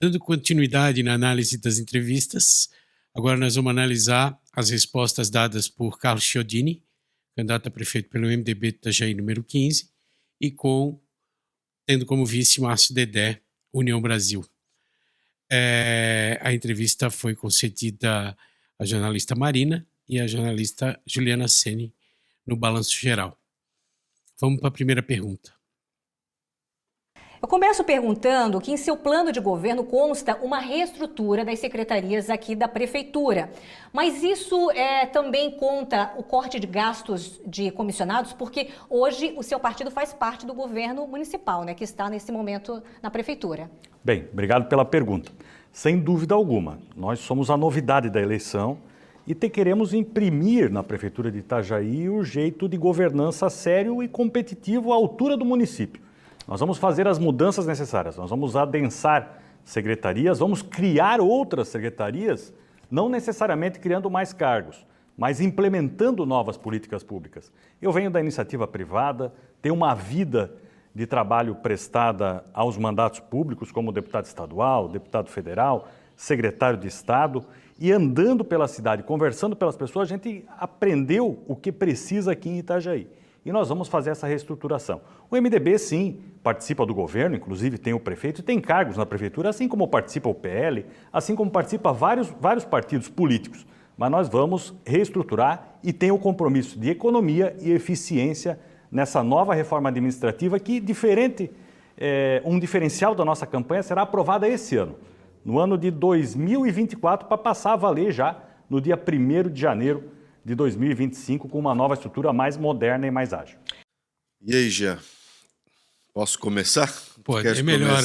Dando continuidade na análise das entrevistas, agora nós vamos analisar as respostas dadas por Carlos Chiodini, candidato a prefeito pelo MDB de Itajaí número 15, e tendo como vice Márcio Dedé, União Brasil. A entrevista foi concedida à jornalista Marina e à jornalista Juliana Seni no Balanço Geral. Vamos para a primeira pergunta. Eu começo perguntando que em seu plano de governo consta uma reestrutura das secretarias aqui da prefeitura. Mas isso também conta o corte de gastos de comissionados, porque hoje o seu partido faz parte do governo municipal, né, que está nesse momento na prefeitura. Bem, obrigado pela pergunta. Sem dúvida alguma, nós somos a novidade da eleição e queremos imprimir na prefeitura de Itajaí o jeito de governança sério e competitivo à altura do município. Nós vamos fazer as mudanças necessárias, nós vamos adensar secretarias, vamos criar outras secretarias, não necessariamente criando mais cargos, mas implementando novas políticas públicas. Eu venho da iniciativa privada, tenho uma vida de trabalho prestada aos mandatos públicos, como deputado estadual, deputado federal, secretário de Estado, e andando pela cidade, conversando pelas pessoas, a gente aprendeu o que precisa aqui em Itajaí. E nós vamos fazer essa reestruturação. O MDB, sim, participa do governo, inclusive tem o prefeito e tem cargos na prefeitura, assim como participa o PL, assim como participa vários partidos políticos. Mas nós vamos reestruturar e tem o compromisso de economia e eficiência nessa nova reforma administrativa que, um diferencial da nossa campanha será aprovada esse ano, no ano de 2024, para passar a valer já no dia 1º de janeiro de 2025, com uma nova estrutura mais moderna e mais ágil. E aí, Jean? Posso começar? Pode, é melhor.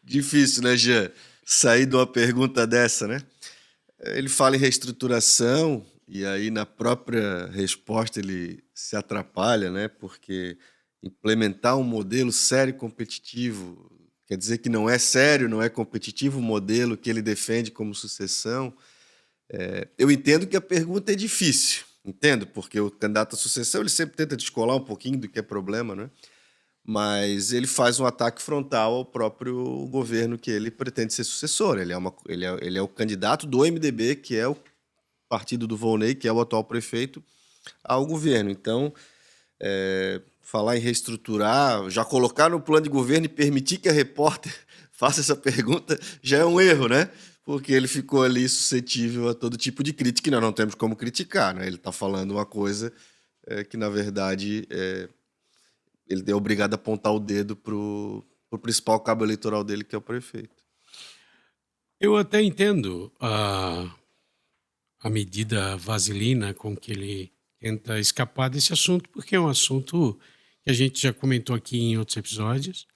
Difícil, né, Jean? Sair de uma pergunta dessa, né? Ele fala em reestruturação e aí na própria resposta ele se atrapalha, né? Porque implementar um modelo sério e competitivo quer dizer que não é sério, não é competitivo o modelo que ele defende como sucessão. Eu entendo que a pergunta é difícil, entendo, porque o candidato à sucessão ele sempre tenta descolar um pouquinho do que é problema, né? Mas ele faz um ataque frontal ao próprio governo que ele pretende ser sucessor. Ele é o candidato do MDB, que é o partido do Volney, que é o atual prefeito, ao governo. Então, falar em reestruturar, já colocar no plano de governo e permitir que a repórter faça essa pergunta já é um erro, né? Porque ele ficou ali suscetível a todo tipo de crítica que nós não temos como criticar, né? Ele está falando uma coisa que, na verdade, ele é obrigado a apontar o dedo para o principal cabo eleitoral dele, que é o prefeito. Eu até entendo a medida vaselina com que ele tenta escapar desse assunto, porque é um assunto que a gente já comentou aqui em outros episódios,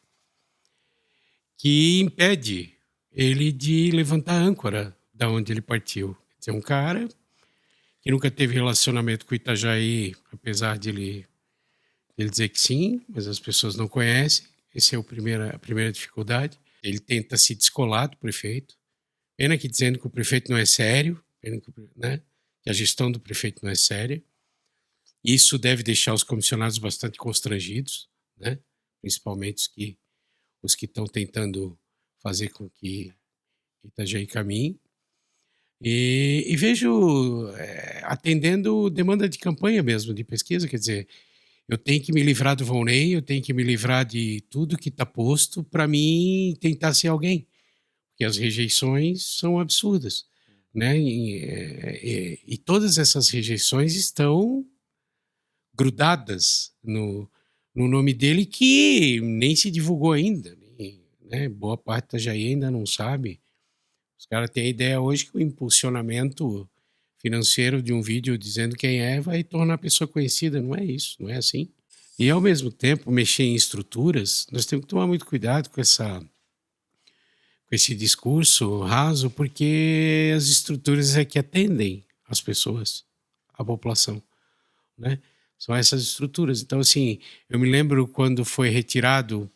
que impede ele de levantar a âncora da onde ele partiu. Quer dizer, um cara que nunca teve relacionamento com o Itajaí, apesar de ele dizer que sim, mas as pessoas não conhecem. Essa é a primeira dificuldade. Ele tenta se descolar do prefeito. Pena que dizendo que o prefeito não é sério, né? Que a gestão do prefeito não é séria. Isso deve deixar os comissionados bastante constrangidos, né? Principalmente os que estão tentando fazer com que Itajaí caminhe. E vejo atendendo demanda de campanha mesmo, de pesquisa, quer dizer, eu tenho que me livrar do Volney, eu tenho que me livrar de tudo que está posto para mim tentar ser alguém, porque as rejeições são absurdas, né? E todas essas rejeições estão grudadas no nome dele, que nem se divulgou ainda, né? Boa parte da Itajaí ainda não sabe. Os caras têm a ideia hoje que o impulsionamento financeiro de um vídeo dizendo quem é vai tornar a pessoa conhecida. Não é isso, não é assim. E ao mesmo tempo, mexer em estruturas, nós temos que tomar muito cuidado com esse discurso raso, porque as estruturas é que atendem as pessoas, a população, né? São essas estruturas. Então, assim, eu me lembro quando foi retirado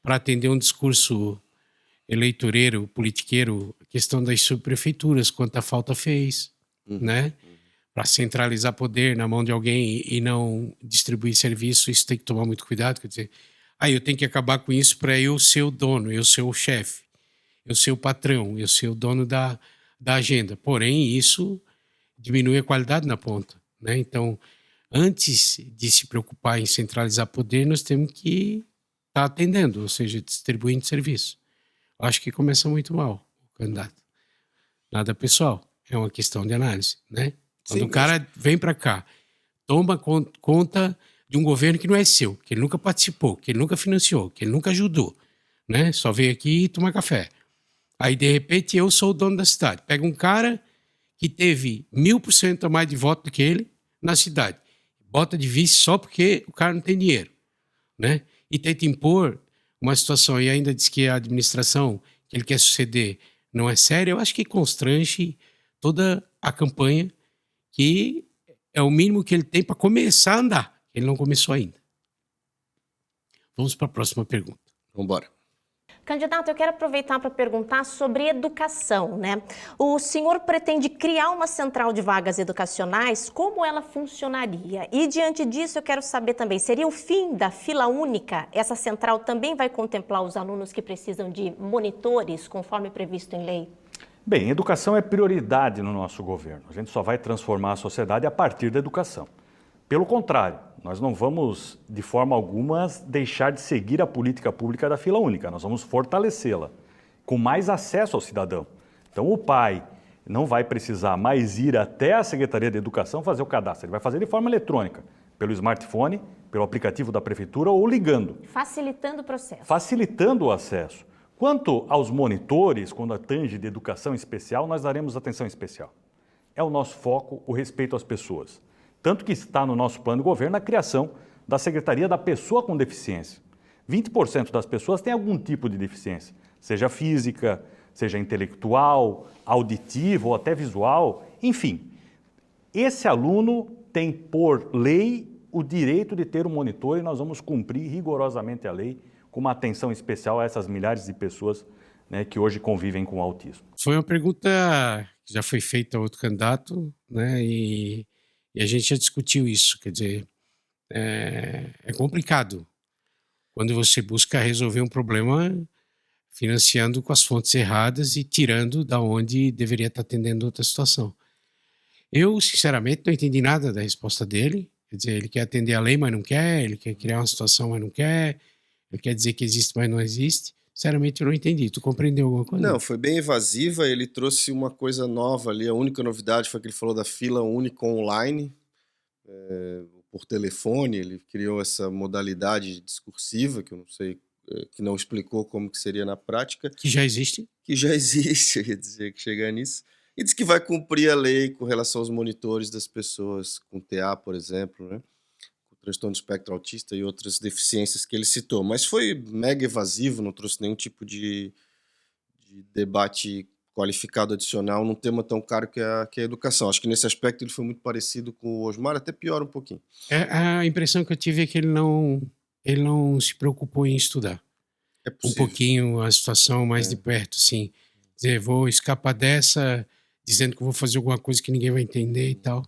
para atender um discurso eleitoreiro, politiqueiro, a questão das subprefeituras, quanta falta fez, né? Para centralizar poder na mão de alguém e não distribuir serviço, isso tem que tomar muito cuidado. Quer dizer, Aí eu tenho que acabar com isso para eu ser o dono, eu ser o chefe, eu ser o patrão, eu ser o dono da agenda. Porém, isso diminui a qualidade na ponta, né? Então, antes de se preocupar em centralizar poder, nós temos que estar atendendo, ou seja, distribuindo serviço. Acho que começa muito mal o candidato. Nada pessoal, é uma questão de análise, né? Quando o cara vem para cá, toma conta de um governo que não é seu, que ele nunca participou, que ele nunca financiou, que ele nunca ajudou, né? Só veio aqui tomar café. Aí, de repente, eu sou o dono da cidade. Pega um cara que teve 1000% a mais de voto do que ele na cidade. Bota de vice só porque o cara não tem dinheiro, né? E tenta impor uma situação, e ainda diz que a administração que ele quer suceder não é séria. Eu acho que constrange toda a campanha, que é o mínimo que ele tem para começar a andar. Ele não começou ainda. Vamos para a próxima pergunta. Vamos embora. Candidato, eu quero aproveitar para perguntar sobre educação, né? O senhor pretende criar uma central de vagas educacionais, como ela funcionaria? E diante disso eu quero saber também, seria o fim da fila única? Essa central também vai contemplar os alunos que precisam de monitores, conforme previsto em lei? Bem, educação é prioridade no nosso governo. A gente só vai transformar a sociedade a partir da educação. Pelo contrário, nós não vamos, de forma alguma, deixar de seguir a política pública da fila única. Nós vamos fortalecê-la, com mais acesso ao cidadão. Então, o pai não vai precisar mais ir até a Secretaria de Educação fazer o cadastro. Ele vai fazer de forma eletrônica, pelo smartphone, pelo aplicativo da prefeitura ou ligando. Facilitando o processo. Facilitando o acesso. Quanto aos monitores, quando atinge de educação especial, nós daremos atenção especial. É o nosso foco, o respeito às pessoas. Tanto que está no nosso plano de governo a criação da Secretaria da Pessoa com Deficiência. 20% das pessoas têm algum tipo de deficiência, seja física, seja intelectual, auditiva ou até visual, enfim. Esse aluno tem, por lei, o direito de ter um monitor, e nós vamos cumprir rigorosamente a lei, com uma atenção especial a essas milhares de pessoas, né, que hoje convivem com autismo. Foi uma pergunta que já foi feita a outro candidato, né, e a gente já discutiu isso. Quer dizer, é complicado quando você busca resolver um problema financiando com as fontes erradas e tirando da onde deveria estar atendendo outra situação. Eu, sinceramente, não entendi nada da resposta dele. Quer dizer, ele quer atender a lei, mas não quer. Ele quer criar uma situação, mas não quer. Ele quer dizer que existe, mas não existe. Sinceramente, eu não entendi. Tu compreendeu alguma coisa? Não, foi bem evasiva. Ele trouxe uma coisa nova ali. A única novidade foi que ele falou da fila única online, por telefone. Ele criou essa modalidade discursiva, que eu não sei, que não explicou como que seria na prática. Que já existe? Que já existe, eu ia dizer que chegar nisso. E diz que vai cumprir a lei com relação aos monitores das pessoas com TA, por exemplo, né? Com transtorno do espectro autista e outras deficiências que ele citou. Mas foi mega evasivo, não trouxe nenhum tipo de debate qualificado adicional num tema tão caro que é a educação. Acho que nesse aspecto ele foi muito parecido com o Osmar, até pior um pouquinho. A impressão que eu tive é que ele não se preocupou em estudar É um possível. pouquinho a situação mais de perto, assim. Dizer, vou escapar dessa dizendo que vou fazer alguma coisa que ninguém vai entender e tal.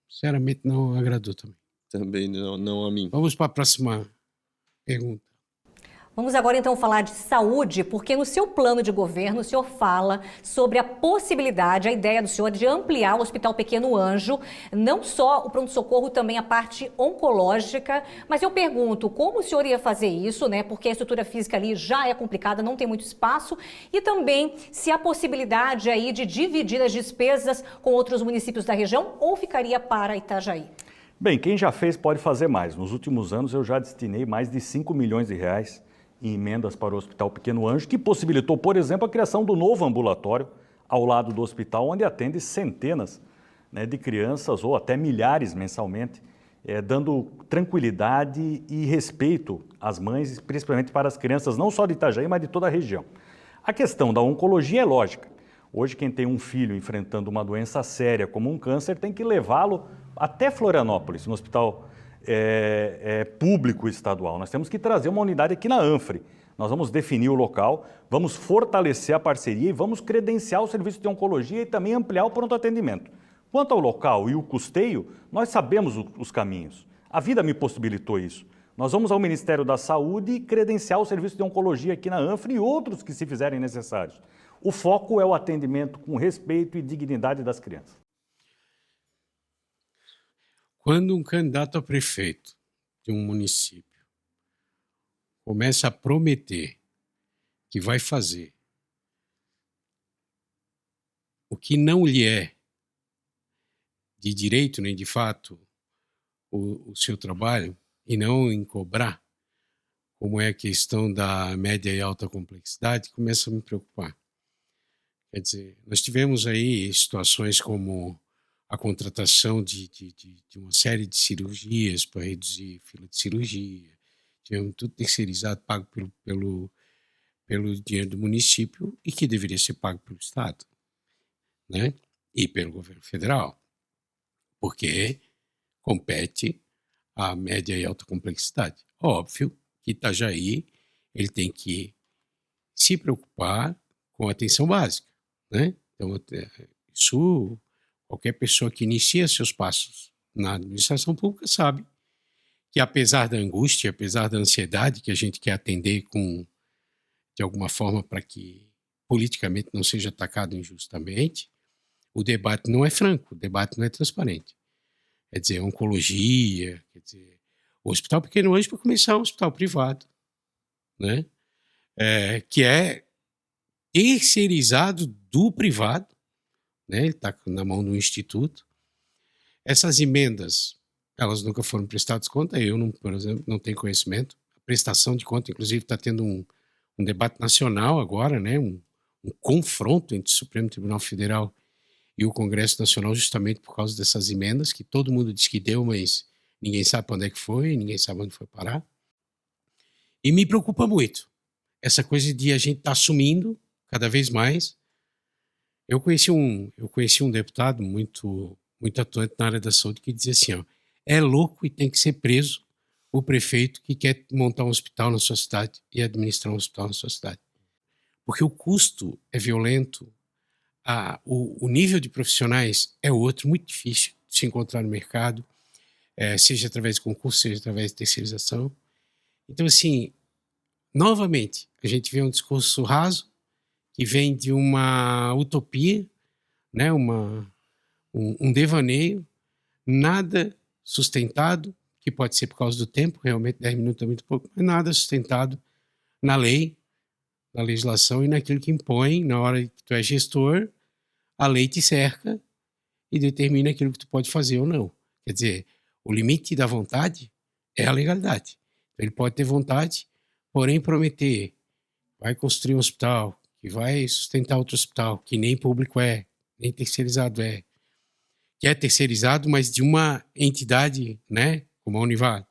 Sinceramente, não agradou também. Também não a mim. Vamos para a próxima pergunta. Vamos agora então falar de saúde, porque no seu plano de governo o senhor fala sobre a possibilidade, a ideia do senhor de ampliar o Hospital Pequeno Anjo, não só o pronto-socorro, também a parte oncológica. Mas eu pergunto, como o senhor ia fazer isso, né? Porque a estrutura física ali já é complicada, não tem muito espaço, e também se há possibilidade aí de dividir as despesas com outros municípios da região, ou ficaria para Itajaí? Bem, quem já fez pode fazer mais. Nos últimos anos eu já destinei mais de 5 milhões de reais em emendas para o Hospital Pequeno Anjo, que possibilitou, por exemplo, a criação do novo ambulatório ao lado do hospital, onde atende centenas, né, de crianças ou até milhares mensalmente, dando tranquilidade e respeito às mães, principalmente para as crianças, não só de Itajaí, mas de toda a região. A questão da oncologia é lógica. Hoje, quem tem um filho enfrentando uma doença séria como um câncer tem que levá-lo até Florianópolis, no hospital público estadual. Nós temos que trazer uma unidade aqui na Anfre. Nós vamos definir o local, vamos fortalecer a parceria e vamos credenciar o serviço de oncologia e também ampliar o pronto atendimento. Quanto ao local e o custeio, nós sabemos os caminhos. A vida me possibilitou isso. Nós vamos ao Ministério da Saúde credenciar o serviço de oncologia aqui na ANFRA e outros que se fizerem necessários. O foco é o atendimento com respeito e dignidade das crianças. Quando um candidato a prefeito de um município começa a prometer que vai fazer o que não lhe é de direito nem de fato o seu trabalho, e não em cobrar, como é a questão da média e alta complexidade, começa a me preocupar. Quer dizer, nós tivemos aí situações como a contratação de uma série de cirurgias para reduzir fila de cirurgia, tivemos tudo terceirizado, pago pelo dinheiro do município e que deveria ser pago pelo Estado, né? E pelo governo federal, porque compete à média e alta complexidade. Óbvio que Itajaí ele tem que se preocupar com a atenção básica, né? Então, isso qualquer pessoa que inicia seus passos na administração pública sabe que apesar da angústia, apesar da ansiedade que a gente quer atender de alguma forma para que politicamente não seja atacado injustamente, o debate não é franco, o debate não é transparente. Quer dizer, oncologia, quer dizer, o Hospital Pequeno Anjo, para começar, é um hospital privado, né? Que é terceirizado do privado, né? Ele está na mão do instituto. Essas emendas, elas nunca foram prestadas conta, eu, não, por exemplo, não tenho conhecimento. A prestação de conta, inclusive, está tendo um debate nacional agora, né? Um confronto entre o Supremo Tribunal Federal e o Congresso Nacional justamente por causa dessas emendas, que todo mundo diz que deu, mas ninguém sabe para onde é que foi, ninguém sabe onde foi parar. E me preocupa muito essa coisa de a gente estar assumindo cada vez mais. Eu conheci um deputado muito atuante na área da saúde que dizia assim, ó, é louco e tem que ser preso o prefeito que quer montar um hospital na sua cidade e administrar um hospital na sua cidade. Porque o custo é violento, o nível de profissionais é outro, muito difícil de se encontrar no mercado, seja através de concurso, seja através de terceirização. Então, assim, novamente, a gente vê um discurso raso, que vem de uma utopia, né, um devaneio, nada sustentado, que pode ser por causa do tempo, realmente 10 minutos é muito pouco, mas nada sustentado na lei, na legislação e naquilo que impõe, na hora que tu é gestor, a lei te cerca e determina aquilo que tu pode fazer ou não. Quer dizer, o limite da vontade é a legalidade. Então, ele pode ter vontade, porém prometer, vai construir um hospital, que vai sustentar outro hospital, que nem público é, nem terceirizado é, que é terceirizado, mas de uma entidade, né, como a Univale,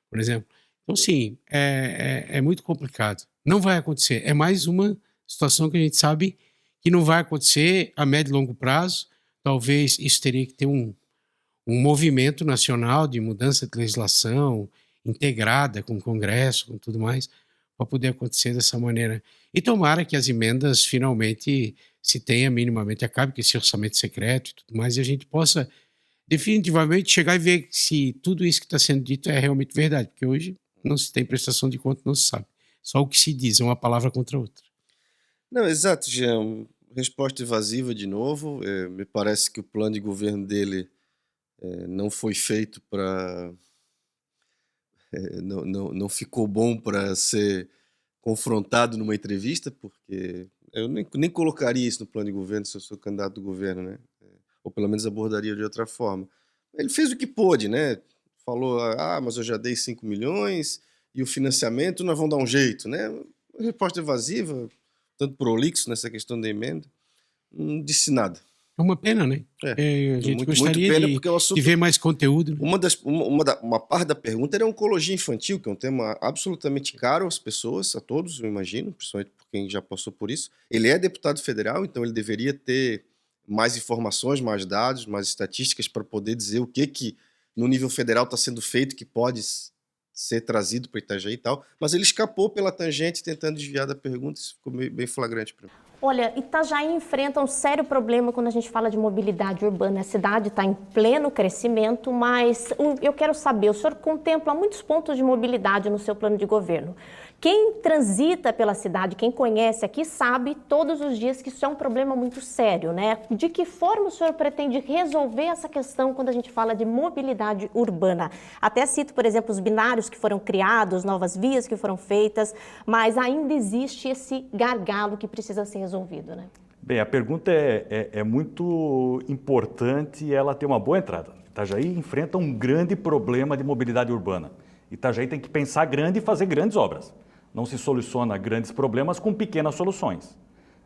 por exemplo. Então, sim, é muito complicado. Não vai acontecer. É mais uma situação que a gente sabe que não vai acontecer a médio e longo prazo. Talvez isso teria que ter um movimento nacional de mudança de legislação integrada com o Congresso, com tudo mais, para poder acontecer dessa maneira. E tomara que as emendas finalmente se tenha minimamente, acabe com esse orçamento secreto e tudo mais, e a gente possa definitivamente chegar e ver se tudo isso que está sendo dito é realmente verdade, porque hoje não se tem prestação de conta, não se sabe. Só o que se diz é uma palavra contra a outra. Não, exato, Jean. Resposta evasiva de novo. Me parece que o plano de governo dele não foi feito para... não ficou bom para ser confrontado numa entrevista, porque eu nem colocaria isso no plano de governo se eu sou candidato do governo, né? Ou pelo menos abordaria de outra forma. Ele fez o que pôde, né? Falou, mas eu já dei 5 milhões e o financiamento nós vamos dar um jeito, né? Resposta evasiva, tanto prolixo nessa questão da emenda, não disse nada. É uma pena, né? A gente gostaria muito pena, de, porque o assunto, de ver mais conteúdo. Né? Uma parte da pergunta era oncologia infantil, que é um tema absolutamente caro às pessoas, a todos, eu imagino, principalmente por quem já passou por isso. Ele é deputado federal, então ele deveria ter mais informações, mais dados, mais estatísticas para poder dizer o que no nível federal está sendo feito, que pode ser trazido para Itajaí e tal, mas ele escapou pela tangente tentando desviar da pergunta, isso ficou bem flagrante para mim. Olha, Itajaí enfrenta um sério problema quando a gente fala de mobilidade urbana. A cidade está em pleno crescimento, mas eu quero saber, o senhor contempla muitos pontos de mobilidade no seu plano de governo. Quem transita pela cidade, quem conhece aqui, sabe todos os dias que isso é um problema muito sério, né? De que forma o senhor pretende resolver essa questão quando a gente fala de mobilidade urbana? Até cito, por exemplo, os binários que foram criados, novas vias que foram feitas, mas ainda existe esse gargalo que precisa ser resolvido, né? Bem, a pergunta é muito importante e ela tem uma boa entrada. Itajaí enfrenta um grande problema de mobilidade urbana. Itajaí tem que pensar grande e fazer grandes obras. Não se soluciona grandes problemas com pequenas soluções,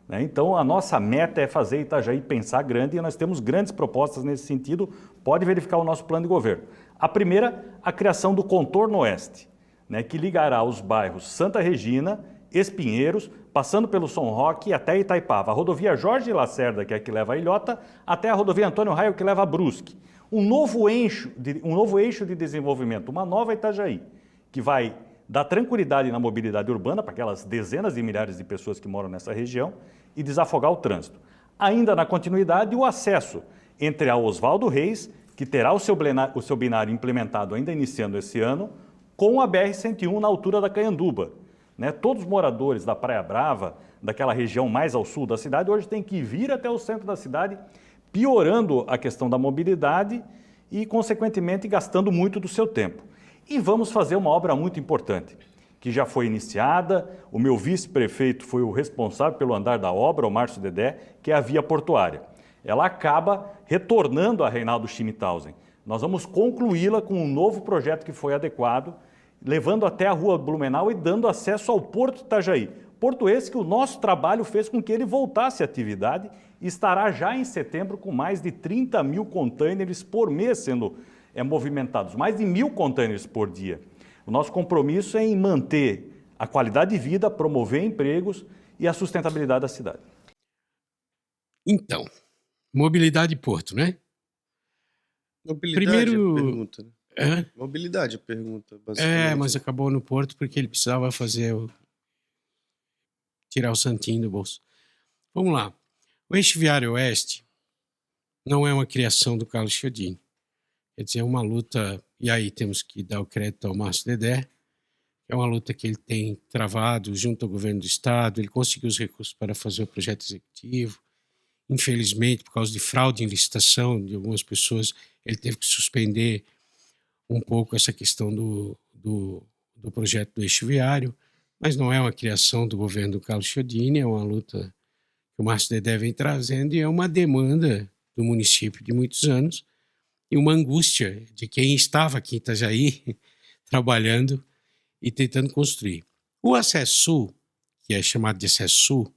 né? Então, a nossa meta é fazer Itajaí pensar grande e nós temos grandes propostas nesse sentido. Pode verificar o nosso plano de governo. A primeira, a criação do Contorno Oeste, né, que ligará os bairros Santa Regina, Espinheiros, passando pelo São Roque até Itaipava. A rodovia Jorge Lacerda, que é a que leva a Ilhota, até a rodovia Antônio Raio, que leva a Brusque. Um novo eixo de desenvolvimento, uma nova Itajaí, que vai dar tranquilidade na mobilidade urbana para aquelas dezenas de milhares de pessoas que moram nessa região e desafogar o trânsito. Ainda na continuidade, o acesso entre a Oswaldo Reis, que terá o seu binário implementado ainda iniciando esse ano, com a BR-101 na altura da Canhanduba, né? Todos os moradores da Praia Brava, daquela região mais ao sul da cidade, hoje têm que vir até o centro da cidade, piorando a questão da mobilidade e, consequentemente, gastando muito do seu tempo. E vamos fazer uma obra muito importante, que já foi iniciada. O meu vice-prefeito foi o responsável pelo andar da obra, o Márcio Dedé, que é a via portuária. Ela acaba retornando a Reinaldo Schmittausen. Nós vamos concluí-la com um novo projeto que foi adequado, levando até a Rua Blumenau e dando acesso ao Porto Itajaí. Porto esse que o nosso trabalho fez com que ele voltasse à atividade e estará já em setembro com mais de 30 mil contêineres por mês sendo movimentados, mais de 1.000 contêineres por dia. O nosso compromisso é em manter a qualidade de vida, promover empregos e a sustentabilidade da cidade. Então, mobilidade e porto, né? Mobilidade Primeiro- é a pergunta, né? É, Mobilidade é a pergunta, basicamente. mas acabou no porto porque ele precisava tirar o santinho do bolso. Vamos lá. O Eixo Viário Oeste não é uma criação do Carlos Chiodini. Quer dizer, é uma luta, e aí temos que dar o crédito ao Márcio Dedé, é uma luta que ele tem travado junto ao governo do estado. Ele conseguiu os recursos para fazer o projeto executivo. Infelizmente, por causa de fraude em licitação de algumas pessoas, ele teve que suspender um pouco essa questão do projeto do eixo viário, mas não é uma criação do governo do Carlos Chiodini, é uma luta que o Márcio Dedé vem trazendo e é uma demanda do município de muitos anos e uma angústia de quem estava aqui em Itajaí trabalhando e tentando construir. O Acesso Sul, que é chamado de Acesso Sul,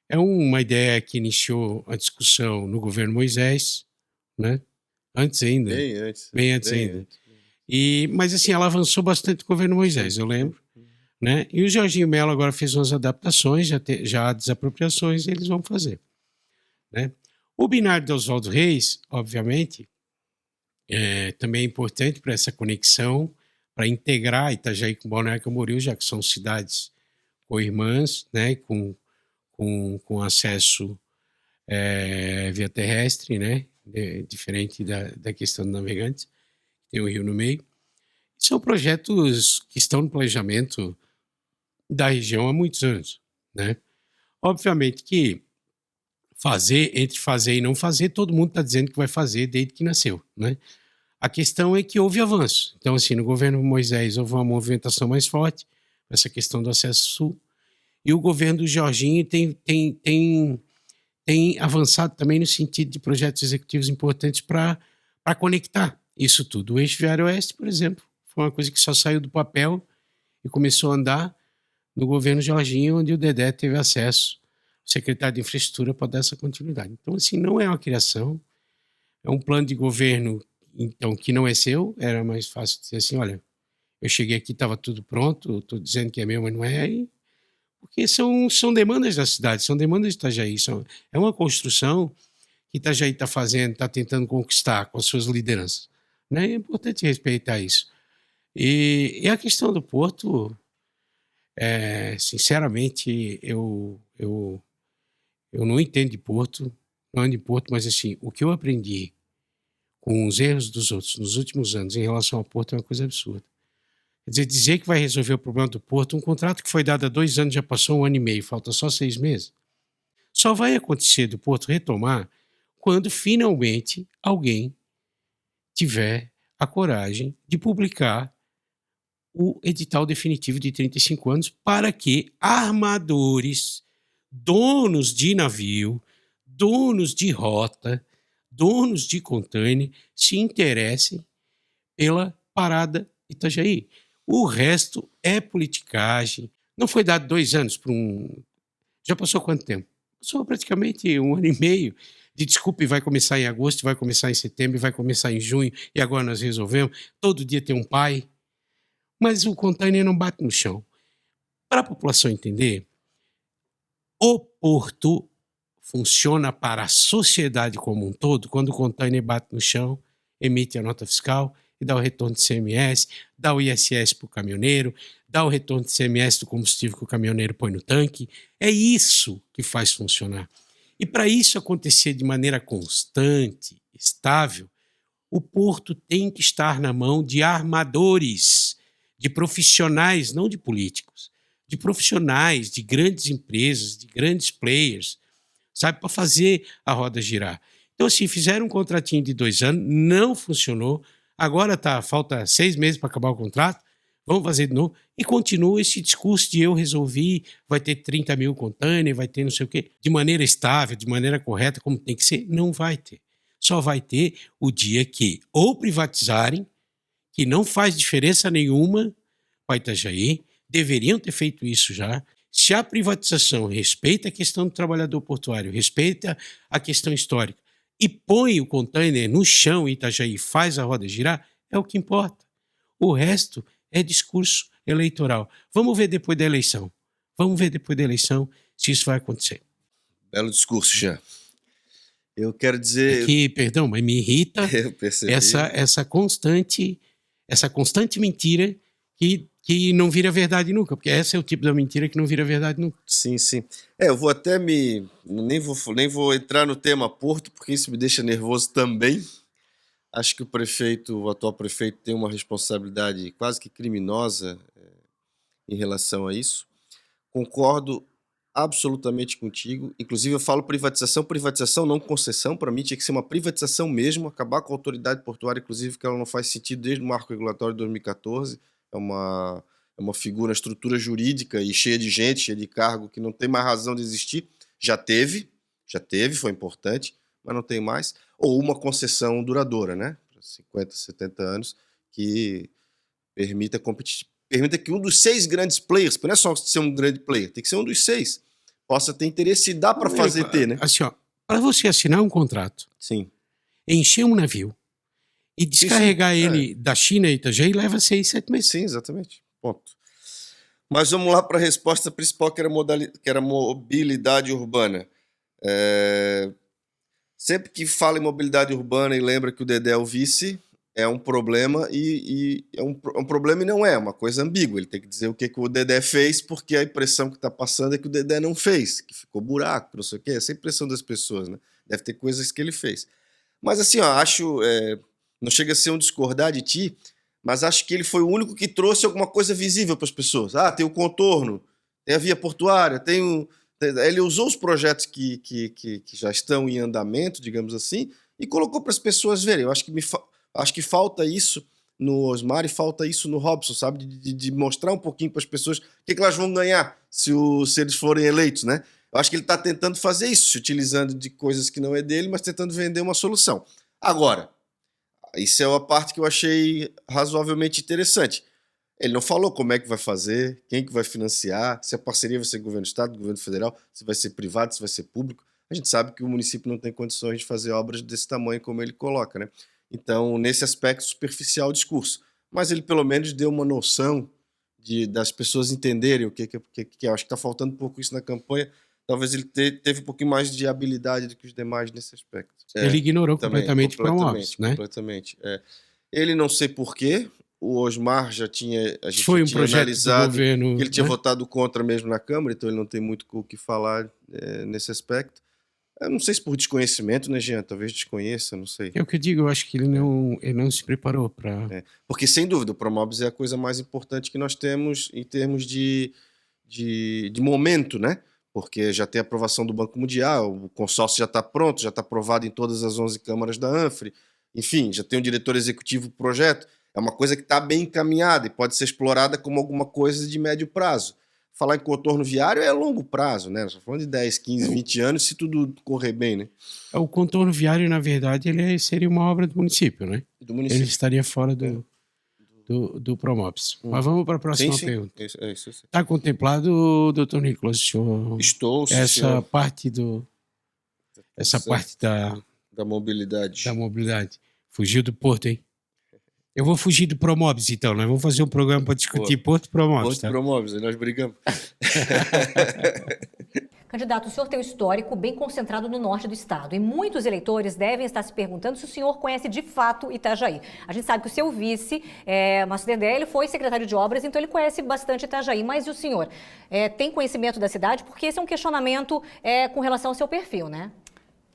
é uma ideia que iniciou a discussão no governo Moisés, né? Antes ainda. Bem antes ainda. Mas assim, ela avançou bastante no governo Moisés, eu lembro. Né? E o Jorginho Melo agora fez umas adaptações, já há desapropriações, e eles vão fazer. Né? O binário de Oswaldo Reis, obviamente, também é importante para essa conexão, para integrar Itajaí com Balneário Camboriú, já que são cidades co-irmãs, né? com acesso via terrestre, né? Diferente da questão do Navegantes, tem o rio no meio. São projetos que estão no planejamento da região há muitos anos, né? Obviamente que entre fazer e não fazer, todo mundo está dizendo que vai fazer desde que nasceu, né? A questão é que houve avanço. Então, assim, no governo Moisés houve uma movimentação mais forte, essa questão do acesso sul, e o governo do Jorginho tem avançado também no sentido de projetos executivos importantes para conectar isso tudo. O Eixo Viário Oeste, por exemplo, foi uma coisa que só saiu do papel e começou a andar no governo Jorginho, onde o Dedé teve acesso, o secretário de Infraestrutura, para dar essa continuidade. Então, assim, não é uma criação, é um plano de governo, então, que não é seu. Era mais fácil dizer assim, olha, eu cheguei aqui, estava tudo pronto, estou dizendo que é meu, mas não é, porque são demandas da cidade, são demandas de Itajaí, é uma construção que Itajaí está fazendo, está tentando conquistar com as suas lideranças. Né? É importante respeitar isso. E a questão do porto, sinceramente, eu Eu não entendo de Porto, não ando em Porto, mas assim, o que eu aprendi com os erros dos outros nos últimos anos em relação ao Porto é uma coisa absurda. Quer dizer que vai resolver o problema do Porto, um contrato que foi dado há 2 anos, já passou 1 ano e meio, falta só 6 meses. Só vai acontecer do Porto retomar quando finalmente alguém tiver a coragem de publicar o edital definitivo de 35 anos para que armadores, donos de navio, donos de rota, donos de container se interessem pela parada Itajaí. O resto é politicagem. Não foi dado 2 anos para um... Já passou quanto tempo? Passou praticamente 1 ano e meio de desculpa, e vai começar em agosto, vai começar em setembro, vai começar em junho, e agora nós resolvemos. Todo dia tem um pai. Mas o container não bate no chão. Para a população entender, o porto funciona para a sociedade como um todo quando o container bate no chão, emite a nota fiscal e dá o retorno de CMS, dá o ISS para o caminhoneiro, dá o retorno de CMS do combustível que o caminhoneiro põe no tanque. É isso que faz funcionar. E para isso acontecer de maneira constante, estável, o porto tem que estar na mão de armadores, de profissionais, não de políticos, de profissionais, de grandes empresas, de grandes players, sabe, para fazer a roda girar. Então, assim, fizeram um contratinho de 2 anos, não funcionou, agora falta 6 meses para acabar o contrato, vamos fazer de novo, e continua esse discurso de eu resolvi, vai ter 30 mil containers, vai ter não sei o quê, de maneira estável, de maneira correta, como tem que ser, não vai ter. Só vai ter o dia que ou privatizarem, que não faz diferença nenhuma para Itajaí, deveriam ter feito isso já. Se a privatização respeita a questão do trabalhador portuário, respeita a questão histórica e põe o container no chão em Itajaí e faz a roda girar, é o que importa. O resto é discurso eleitoral. Vamos ver depois da eleição. Vamos ver depois da eleição se isso vai acontecer. Belo discurso, Jean. Eu quero dizer... Perdão, mas me irrita essa constante mentira que não vira verdade nunca, porque esse é o tipo da mentira que não vira verdade nunca. Sim, sim. Eu vou até nem vou entrar no tema Porto, porque isso me deixa nervoso também. Acho que o atual prefeito tem uma responsabilidade quase que criminosa em relação a isso. Concordo absolutamente contigo. Inclusive eu falo privatização não concessão. Para mim tinha que ser uma privatização mesmo, acabar com a autoridade portuária, inclusive que ela não faz sentido desde o marco regulatório de 2014. É uma figura, uma estrutura jurídica e cheia de gente, cheia de cargo, que não tem mais razão de existir. Já teve, foi importante, mas não tem mais. Ou uma concessão duradoura, né? 50, 70 anos, que permita que um dos 6 grandes players, porque não é só ser um grande player, tem que ser um dos 6, possa ter interesse e dá para fazer ter, né? Assim, ó, para você assinar um contrato, sim, encher um navio e descarregar ele da China e Itajaí leva 6, 7 meses. Sim, exatamente. Ponto. Mas vamos lá para a resposta principal, que era mobilidade urbana. Sempre que fala em mobilidade urbana e lembra que o Dedé é o vice, é um problema e é um problema e não é uma coisa ambígua. Ele tem que dizer o que o Dedé fez, porque a impressão que está passando é que o Dedé não fez, que ficou buraco, não sei o quê. Essa é a impressão das pessoas, né? Deve ter coisas que ele fez. Mas assim, ó, acho... não chega a ser um discordar de ti, mas acho que ele foi o único que trouxe alguma coisa visível para as pessoas. Tem o contorno, tem a via portuária, ele usou os projetos que já estão em andamento, digamos assim, e colocou para as pessoas verem. Eu acho que falta isso no Osmar e falta isso no Robson, sabe? De mostrar um pouquinho para as pessoas o que elas vão ganhar se eles forem eleitos, né? Eu acho que ele está tentando fazer isso, se utilizando de coisas que não é dele, mas tentando vender uma solução. Agora, isso é a parte que eu achei razoavelmente interessante. Ele não falou como é que vai fazer, quem que vai financiar, se a parceria vai ser governo do estado, governo federal, se vai ser privado, se vai ser público. A gente sabe que o município não tem condições de fazer obras desse tamanho como ele coloca, né? Então, nesse aspecto superficial, o discurso. Mas ele pelo menos deu uma noção das pessoas entenderem o que é. Acho que está faltando um pouco isso na campanha. Talvez ele teve um pouquinho mais de habilidade do que os demais nesse aspecto. Ele ignorou completamente para um óbvio, né? Completamente. Ele não sei porquê, o Osmar a gente Foi um tinha projeto do analisado governo, que ele tinha né? votado contra mesmo na Câmara, então ele não tem muito o que falar nesse aspecto. Eu não sei se por desconhecimento, né, Jean? Talvez desconheça, não sei. É o que eu digo, eu acho que ele não se preparou para... Porque, sem dúvida, o Promobis é a coisa mais importante que nós temos em termos de momento, né? Porque já tem a aprovação do Banco Mundial, o consórcio já está pronto, já está aprovado em todas as 11 câmaras da ANFRE, enfim, já tem um diretor executivo do projeto. É uma coisa que está bem encaminhada e pode ser explorada como alguma coisa de médio prazo. Falar em contorno viário é longo prazo, né? Nós estamos falando de 10, 15, 20 anos, se tudo correr bem, né? O contorno viário, na verdade, seria uma obra do município, né? Do município. Ele estaria fora do Promobis. Mas vamos para a próxima sim. pergunta. Isso. Está contemplado, doutor Nicolas, senhor, Estou, sim, essa senhor. parte Da mobilidade. da mobilidade. Fugiu do Porto, hein? Eu vou fugir do Promobis, então. Nós vamos fazer um programa para discutir Porto e Promobis, Porto tá? Promobis, aí nós brigamos. Candidato, o senhor tem um histórico bem concentrado no norte do estado e muitos eleitores devem estar se perguntando se o senhor conhece de fato Itajaí. A gente sabe que o seu vice, Márcio Dedé, ele foi secretário de obras, então ele conhece bastante Itajaí. Mas e o senhor tem conhecimento da cidade? Porque esse é um questionamento com relação ao seu perfil, né?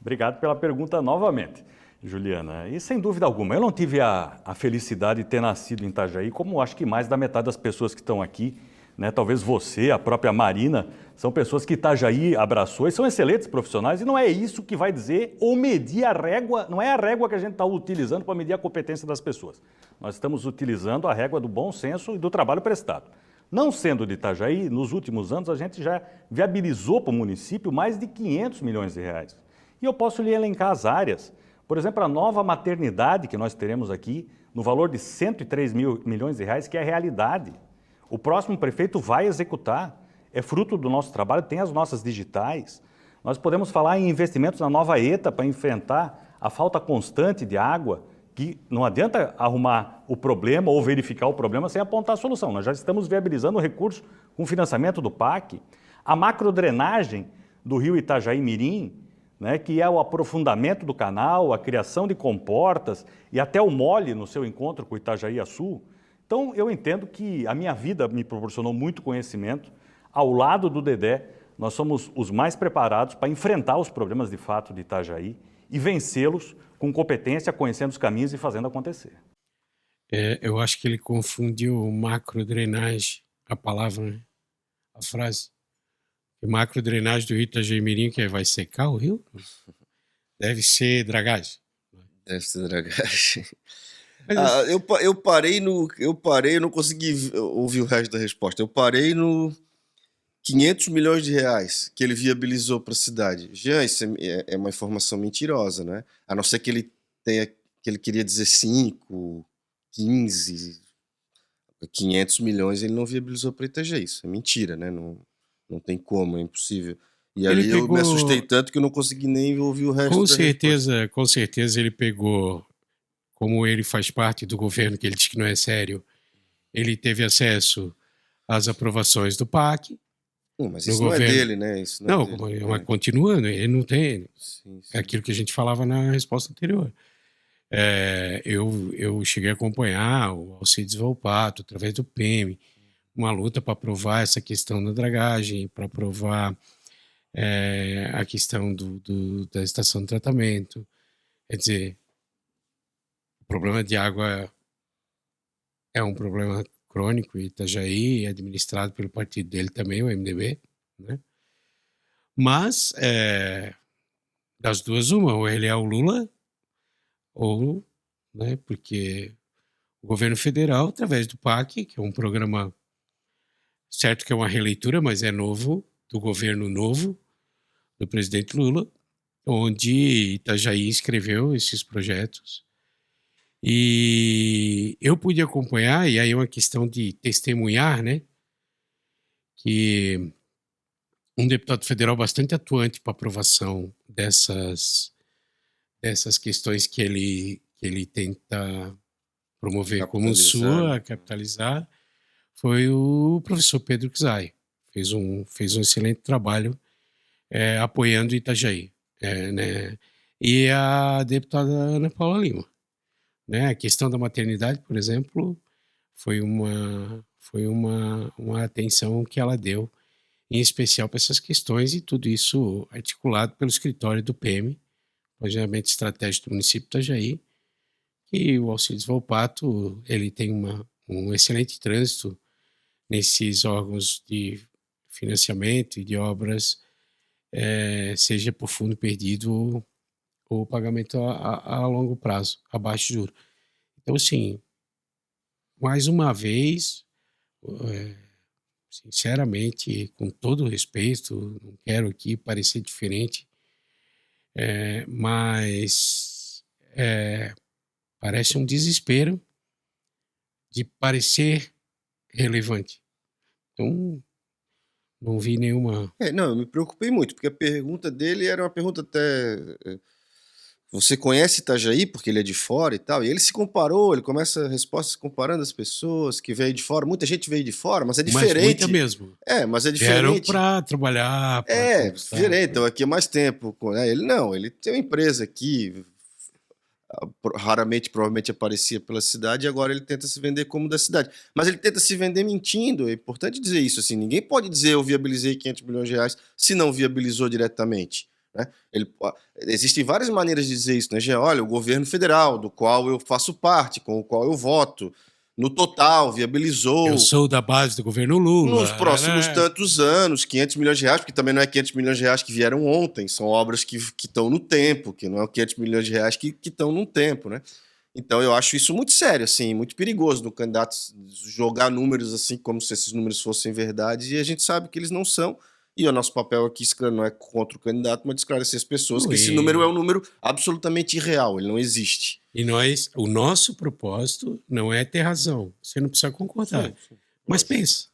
Obrigado pela pergunta novamente, Juliana. E sem dúvida alguma, eu não tive a felicidade de ter nascido em Itajaí, como acho que mais da metade das pessoas que estão aqui, né? Talvez você, a própria Marina, são pessoas que Itajaí abraçou e são excelentes profissionais, e não é isso que vai dizer ou medir a régua, não é a régua que a gente está utilizando para medir a competência das pessoas. Nós estamos utilizando a régua do bom senso e do trabalho prestado. Não sendo de Itajaí, nos últimos anos a gente já viabilizou para o município mais de 500 milhões de reais. E eu posso lhe elencar as áreas. Por exemplo, a nova maternidade que nós teremos aqui, no valor de 103 milhões de reais, que é a realidade. O próximo prefeito vai executar, é fruto do nosso trabalho, tem as nossas digitais. Nós podemos falar em investimentos na nova ETA para enfrentar a falta constante de água, que não adianta arrumar o problema ou verificar o problema sem apontar a solução. Nós já estamos viabilizando o recurso com financiamento do PAC. A macrodrenagem do rio Itajaí-Mirim, né, que é o aprofundamento do canal, a criação de comportas e até o mole no seu encontro com o Itajaí-Açu. Então, eu entendo que a minha vida me proporcionou muito conhecimento. Ao lado do Dedé, nós somos os mais preparados para enfrentar os problemas de fato de Itajaí e vencê-los com competência, conhecendo os caminhos e fazendo acontecer. Eu acho que ele confundiu macrodrenagem, a palavra, né? A frase. Macrodrenagem do rio Itajaí-Mirim, que vai secar o rio? Deve ser dragagem. Deve ser dragagem. Mas Eu parei, eu não consegui ouvir o resto da resposta. Eu parei no 500 milhões de reais que ele viabilizou para a cidade. Jean, isso é uma informação mentirosa, né? A não ser que ele tenha, que ele queria dizer 5, 15, 500 milhões ele não viabilizou para Itajaí. Isso é mentira, né? Não tem como, é impossível. E ali eu me assustei tanto que eu não consegui nem ouvir o resto da resposta. Com certeza ele pegou, como ele faz parte do governo, que ele diz que não é sério, ele teve acesso às aprovações do PAC. Mas isso não é dele, né? Isso não, é dele. Mas continuando, ele não tem. Sim. É aquilo que a gente falava na resposta anterior. Eu cheguei a acompanhar o Alcides Volpato, através do PEM, uma luta para aprovar essa questão da dragagem, para aprovar a questão da estação de tratamento. Quer dizer, o problema de água é um problema crônico e Itajaí é administrado pelo partido dele também, o MDB, né? Mas, das duas, uma, ou ele é o Lula, ou, né, porque o governo federal, através do PAC, que é um programa, certo que é uma releitura, mas é novo, do governo novo, do presidente Lula, onde Itajaí escreveu esses projetos. E eu pude acompanhar, e aí é uma questão de testemunhar, né, que um deputado federal bastante atuante para aprovação dessas questões que ele tenta promover como sua, capitalizar, foi o professor Pedro Czai. Fez um excelente trabalho apoiando Itajaí, né? E a deputada Ana Paula Lima. Né? A questão da maternidade, por exemplo, uma atenção que ela deu, em especial para essas questões, e tudo isso articulado pelo escritório do PM, Planejamento Estratégico do município de Itajaí, que o Alcides Volpato, ele tem um excelente trânsito nesses órgãos de financiamento e de obras, seja por fundo perdido ou pagamento a longo prazo, abaixo de juros. Então, assim, mais uma vez, sinceramente, com todo o respeito, não quero aqui parecer diferente, mas parece um desespero de parecer relevante. Então, não vi nenhuma... Não, eu me preocupei muito, porque a pergunta dele era uma pergunta até... Você conhece Itajaí porque ele é de fora e tal, e ele se comparou, ele começa a resposta se comparando as pessoas que veio de fora, muita gente veio de fora, mas é diferente. Mas muita mesmo. Mas é Vieram diferente. para trabalhar, diferente, então aqui é mais tempo. Ele não, ele tem uma empresa aqui, raramente, provavelmente aparecia pela cidade, e agora ele tenta se vender como da cidade. Mas ele tenta se vender mentindo, é importante dizer isso, assim, ninguém pode dizer eu viabilizei 500 milhões de reais se não viabilizou diretamente. Né? Existem várias maneiras de dizer isso, né, Jean? Olha, o governo federal, do qual eu faço parte, com o qual eu voto, no total, viabilizou... Eu sou da base do governo Lula. Nos próximos tantos anos, 500 milhões de reais, porque também não é 500 milhões de reais que vieram ontem, são obras que estão no tempo, que não é 500 milhões de reais que estão no tempo, né? Então eu acho isso muito sério, assim, muito perigoso no candidato jogar números assim, como se esses números fossem verdade, e a gente sabe que eles não são. E o nosso papel aqui não é contra o candidato, mas de esclarecer as pessoas que esse número é um número absolutamente irreal, ele não existe. E o nosso propósito não é ter razão, você não precisa concordar. Sim. Mas pensa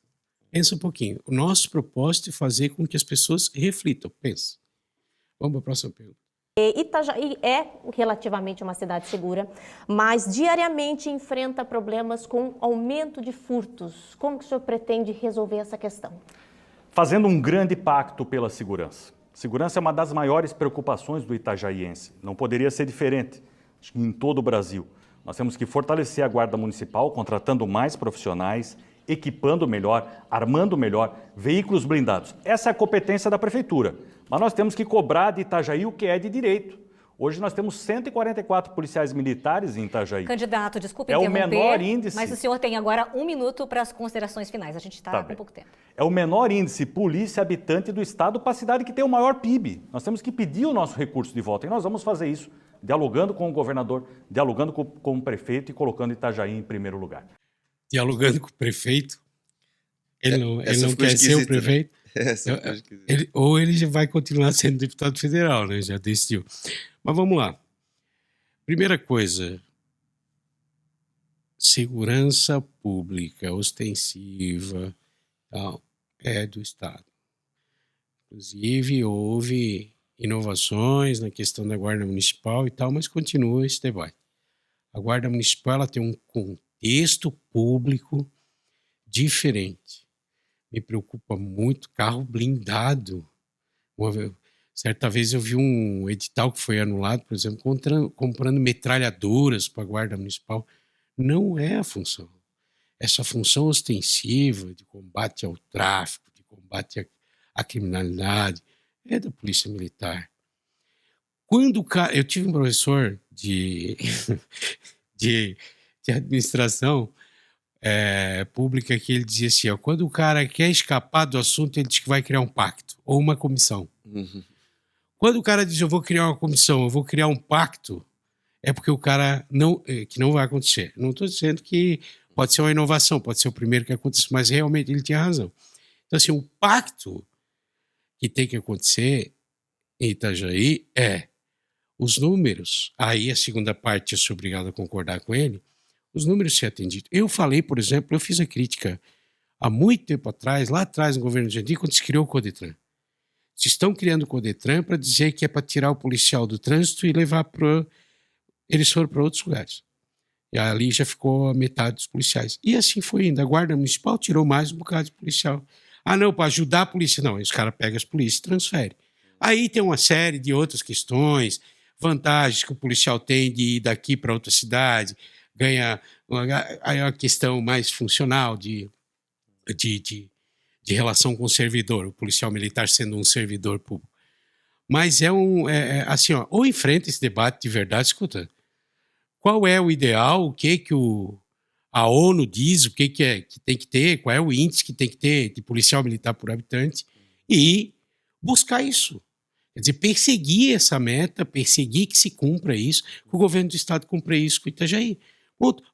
um pouquinho. O nosso propósito é fazer com que as pessoas reflitam, pensa. Vamos para a próxima pergunta. Itajaí é relativamente uma cidade segura, mas diariamente enfrenta problemas com aumento de furtos. Como que o senhor pretende resolver essa questão? Fazendo um grande pacto pela segurança. Segurança é uma das maiores preocupações do itajaiense. Não poderia ser diferente, acho que em todo o Brasil. Nós temos que fortalecer a Guarda Municipal, contratando mais profissionais, equipando melhor, armando melhor, veículos blindados. Essa é a competência da Prefeitura. Mas nós temos que cobrar de Itajaí o que é de direito. Hoje nós temos 144 policiais militares em Itajaí. Candidato, desculpe interromper, o menor índice. Mas o senhor tem agora 1 minuto para as considerações finais. A gente está com pouco tempo. É o menor índice polícia habitante do estado para a cidade que tem o maior PIB. Nós temos que pedir o nosso recurso de volta. E nós vamos fazer isso, dialogando com o governador, dialogando com o prefeito e colocando Itajaí em primeiro lugar. Dialogando com o prefeito? Ele não quer ser o prefeito? Né? Ou ele já vai continuar sendo deputado federal, né? Já decidiu. Mas vamos lá. Primeira coisa, segurança pública ostensiva tal, é do Estado. Inclusive, houve inovações na questão da Guarda Municipal e tal, mas continua esse debate. A Guarda Municipal ela tem um contexto público diferente. Me preocupa muito carro blindado. Certa vez eu vi um edital que foi anulado, por exemplo, comprando metralhadoras para a Guarda Municipal. Não é a função. Essa função ostensiva de combate ao tráfico, de combate à criminalidade, é da Polícia Militar. Eu tive um professor de administração pública que ele dizia assim, quando o cara quer escapar do assunto, ele diz que vai criar um pacto ou uma comissão. Uhum. Quando o cara diz eu vou criar uma comissão, eu vou criar um pacto, é porque o cara que não vai acontecer. Não estou dizendo que pode ser uma inovação, pode ser o primeiro que acontece, mas realmente ele tinha razão. Então assim, o pacto que tem que acontecer em Itajaí é os números, aí a segunda parte eu sou obrigado a concordar com ele, os números ser atendidos. Eu falei, por exemplo, eu fiz a crítica há muito tempo atrás, lá atrás no governo de Jandir, quando se criou o Codetran. Se estão criando o Codetran para dizer que é para tirar o policial do trânsito e levar eles foram para outros lugares. E ali já ficou a metade dos policiais. E assim foi indo. A Guarda Municipal tirou mais um bocado de policial. Ah, não, para ajudar a polícia. Não, os caras pegam as polícias e transferem. Aí tem uma série de outras questões, vantagens que o policial tem de ir daqui para outra cidade, ganha a questão mais funcional de relação com o servidor, o policial militar sendo um servidor público. Mas assim, ó, ou enfrenta esse debate de verdade, escuta, qual é o ideal, o que a ONU diz, o que tem que ter, qual é o índice que tem que ter de policial militar por habitante, e buscar isso. Quer dizer, perseguir essa meta, perseguir que se cumpra isso, que o governo do estado cumpra isso com o Itajaí.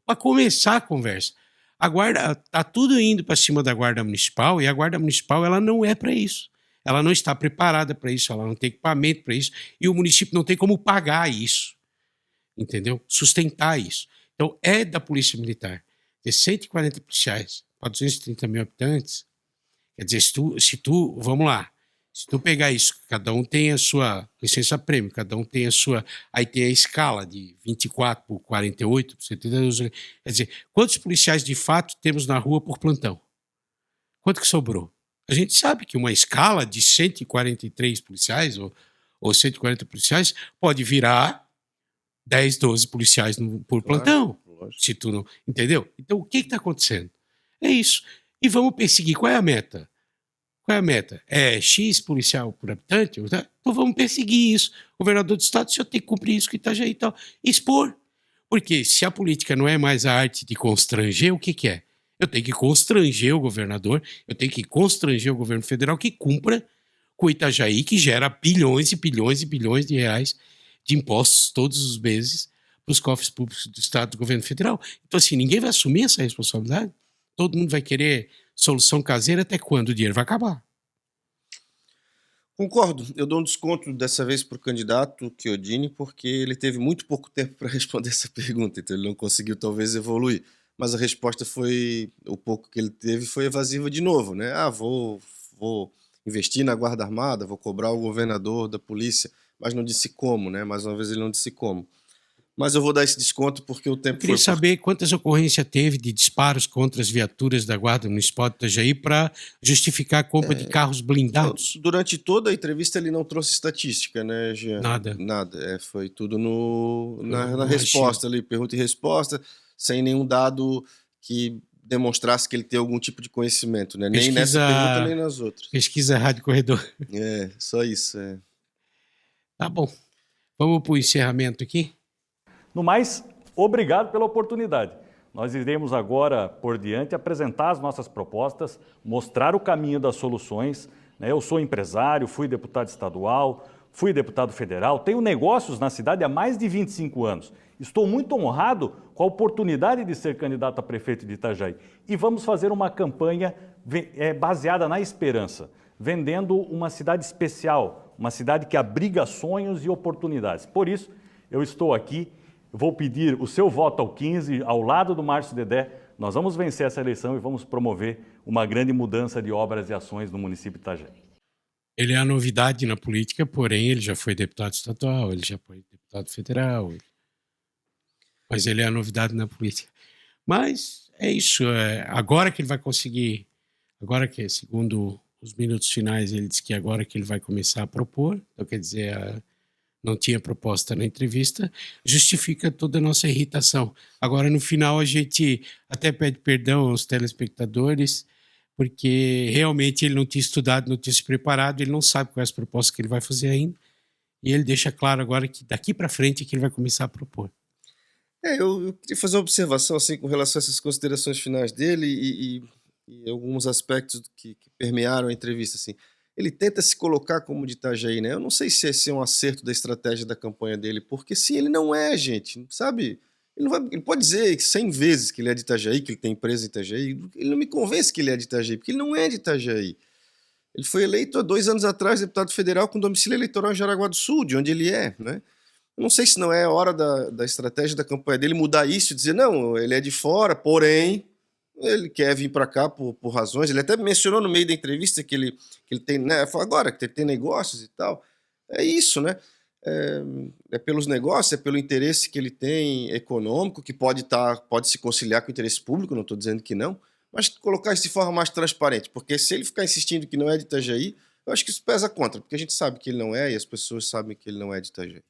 Para começar a conversa. A guarda está tudo indo para cima da guarda municipal, e a guarda municipal ela não é para isso. Ela não está preparada para isso, ela não tem equipamento para isso, e o município não tem como pagar isso, entendeu? Sustentar isso. Então, é da Polícia Militar. Ter 140 policiais para 230 mil habitantes, quer dizer, vamos lá, se tu pegar isso, cada um tem a sua licença-prêmio, cada um tem a sua, aí tem a escala de 24 por 48, por 72, quer dizer, quantos policiais de fato temos na rua por plantão? Quanto que sobrou? A gente sabe que uma escala de 143 policiais ou 140 policiais pode virar 10, 12 policiais por plantão. Lógico. Se tu não, entendeu? Então, o que está acontecendo? É isso. E vamos perseguir. Qual é a meta? Qual é a meta? É X policial por habitante? Então vamos perseguir isso. O governador do estado só tem que cumprir isso que Itajaí e tal. Expor. Porque se a política não é mais a arte de constranger, o que é? Eu tenho que constranger o governador, eu tenho que constranger o governo federal que cumpra com o Itajaí, que gera bilhões e bilhões e bilhões de reais de impostos todos os meses para os cofres públicos do estado do governo federal. Então, assim, ninguém vai assumir essa responsabilidade. Todo mundo vai querer solução caseira até quando o dinheiro vai acabar. Concordo. Eu dou um desconto dessa vez para o candidato Chiodini, porque ele teve muito pouco tempo para responder essa pergunta, então ele não conseguiu talvez evoluir. Mas a resposta o pouco que ele teve foi evasiva de novo, né? Vou investir na Guarda Armada, vou cobrar o governador da polícia, mas não disse como, né? Mais uma vez ele não disse como. Mas eu vou dar esse desconto porque o tempo foi... Queria saber quantas ocorrências teve de disparos contra as viaturas da Guarda Municipal de Itajaí para justificar a compra de carros blindados. Durante toda a entrevista ele não trouxe estatística, né, Jean? Nada. Foi tudo na resposta ali, pergunta e resposta, sem nenhum dado que demonstrasse que ele tem algum tipo de conhecimento, né? Nem nessa pergunta, nem nas outras. Pesquisa Rádio Corredor. Só isso. Tá bom. Vamos para o encerramento aqui? No mais, obrigado pela oportunidade. Nós iremos agora, por diante, apresentar as nossas propostas, mostrar o caminho das soluções. Eu sou empresário, fui deputado estadual, fui deputado federal, tenho negócios na cidade há mais de 25 anos. Estou muito honrado com a oportunidade de ser candidato a prefeito de Itajaí. E vamos fazer uma campanha baseada na esperança, vendendo uma cidade especial, uma cidade que abriga sonhos e oportunidades. Por isso, eu estou aqui. Vou pedir o seu voto ao 15, ao lado do Márcio Dedé. Nós vamos vencer essa eleição e vamos promover uma grande mudança de obras e ações no município de Itajaí. Ele é a novidade na política, porém ele já foi deputado estadual, ele já foi deputado federal. Mas ele é a novidade na política. Mas é isso. Agora que ele vai conseguir, agora que, segundo os minutos finais, ele disse que agora que ele vai começar a propor, então quer dizer... não tinha proposta na entrevista, justifica toda a nossa irritação. Agora, no final, a gente até pede perdão aos telespectadores, porque realmente ele não tinha estudado, não tinha se preparado, ele não sabe quais as propostas que ele vai fazer ainda, e ele deixa claro agora que daqui para frente é que ele vai começar a propor. Eu queria fazer uma observação assim, com relação a essas considerações finais dele e alguns aspectos que permearam a entrevista. Assim. Ele tenta se colocar como de Itajaí, né? Eu não sei se esse é um acerto da estratégia da campanha dele, porque sim, ele não é, gente, sabe? Ele pode dizer 100 vezes que ele é de Itajaí, que ele tem empresa em Itajaí, ele não me convence que ele é de Itajaí, porque ele não é de Itajaí. Ele foi eleito há 2 anos atrás deputado federal com domicílio eleitoral em Jaraguá do Sul, de onde ele é, né? Eu não sei se não é hora da estratégia da campanha dele mudar isso e dizer, não, ele é de fora, porém... ele quer vir para cá por razões. Ele até mencionou no meio da entrevista que ele tem, né? Agora que ele tem negócios e tal. É isso, né? É pelos negócios, é pelo interesse que ele tem econômico, que pode se conciliar com o interesse público, não estou dizendo que não, mas colocar isso de forma mais transparente, porque se ele ficar insistindo que não é de Itajaí, eu acho que isso pesa contra, porque a gente sabe que ele não é e as pessoas sabem que ele não é de Itajaí.